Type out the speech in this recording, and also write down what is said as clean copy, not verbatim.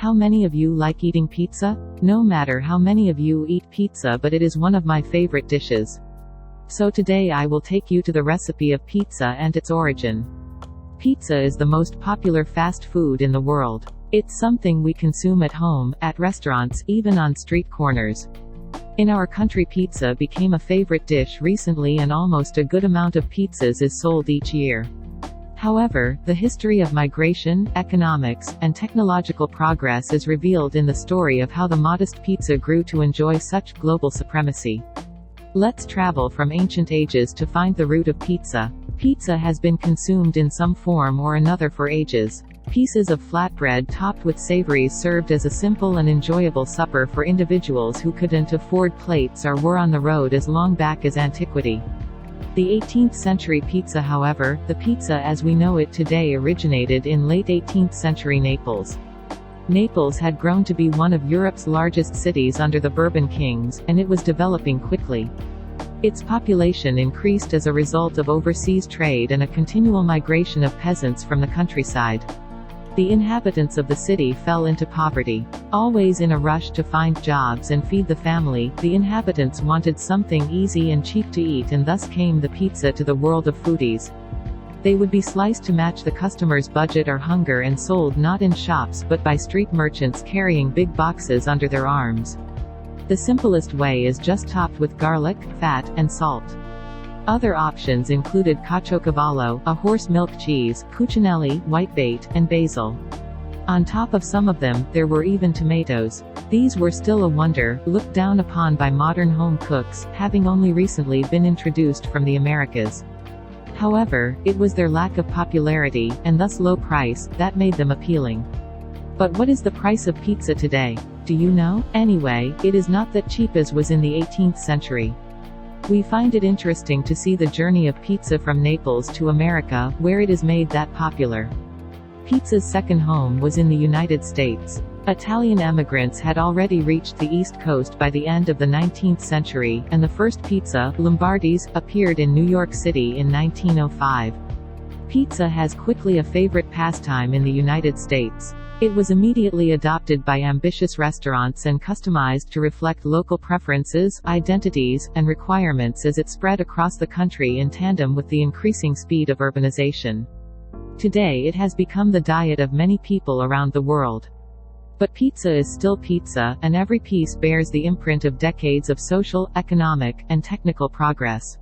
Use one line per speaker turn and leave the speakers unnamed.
How many of you like eating pizza? No matter how many of you eat pizza, but it is one of my favorite dishes. So today I will take you to the recipe of pizza and its origin. Pizza is the most popular fast food in the world. It's something we consume at home, at restaurants, even on street corners. In our country, pizza became a favorite dish recently, and almost a good amount of pizzas is sold each year. However, the history of migration, economics, and technological progress is revealed in the story of how the modest pizza grew to enjoy such global supremacy. Let's travel from ancient ages to find the root of pizza. Pizza has been consumed in some form or another for ages. Pieces of flatbread topped with savories served as a simple and enjoyable supper for individuals who couldn't afford plates or were on the road as long back as antiquity. The 18th century pizza, however, the pizza as we know it today, originated in late 18th century Naples. Naples had grown to be one of Europe's largest cities under the Bourbon kings, and it was developing quickly. Its population increased as a result of overseas trade and a continual migration of peasants from the countryside. The inhabitants of the city fell into poverty. Always in a rush to find jobs and feed the family, the inhabitants wanted something easy and cheap to eat, and thus came the pizza to the world of foodies. They would be sliced to match the customer's budget or hunger and sold not in shops but by street merchants carrying big boxes under their arms. The simplest way is just topped with garlic, fat, and salt. Other options included caciocavallo, a horse milk cheese, cucinelli, whitebait, and basil. On top of some of them, there were even tomatoes. These were still a wonder, looked down upon by modern home cooks, having only recently been introduced from the Americas. However, it was their lack of popularity, and thus low price, that made them appealing. But what is the price of pizza today? Do you know? Anyway, it is not that cheap as was in the 18th century. We find it interesting to see the journey of pizza from Naples to America, where it is made that popular. Pizza's second home was in the United States. Italian emigrants had already reached the East Coast by the end of the 19th century, and the first pizza, LOMBARDI'S, appeared in New York City in 1905. Pizza has quickly a favorite pastime in the United States. It was immediately adopted by ambitious restaurants and customized to reflect local preferences, identities, and requirements as it spread across the country in tandem with the increasing speed of urbanization. Today it has become the diet of many people around the world. But pizza is still pizza, and every piece bears the imprint of decades of social, economic, and technical progress.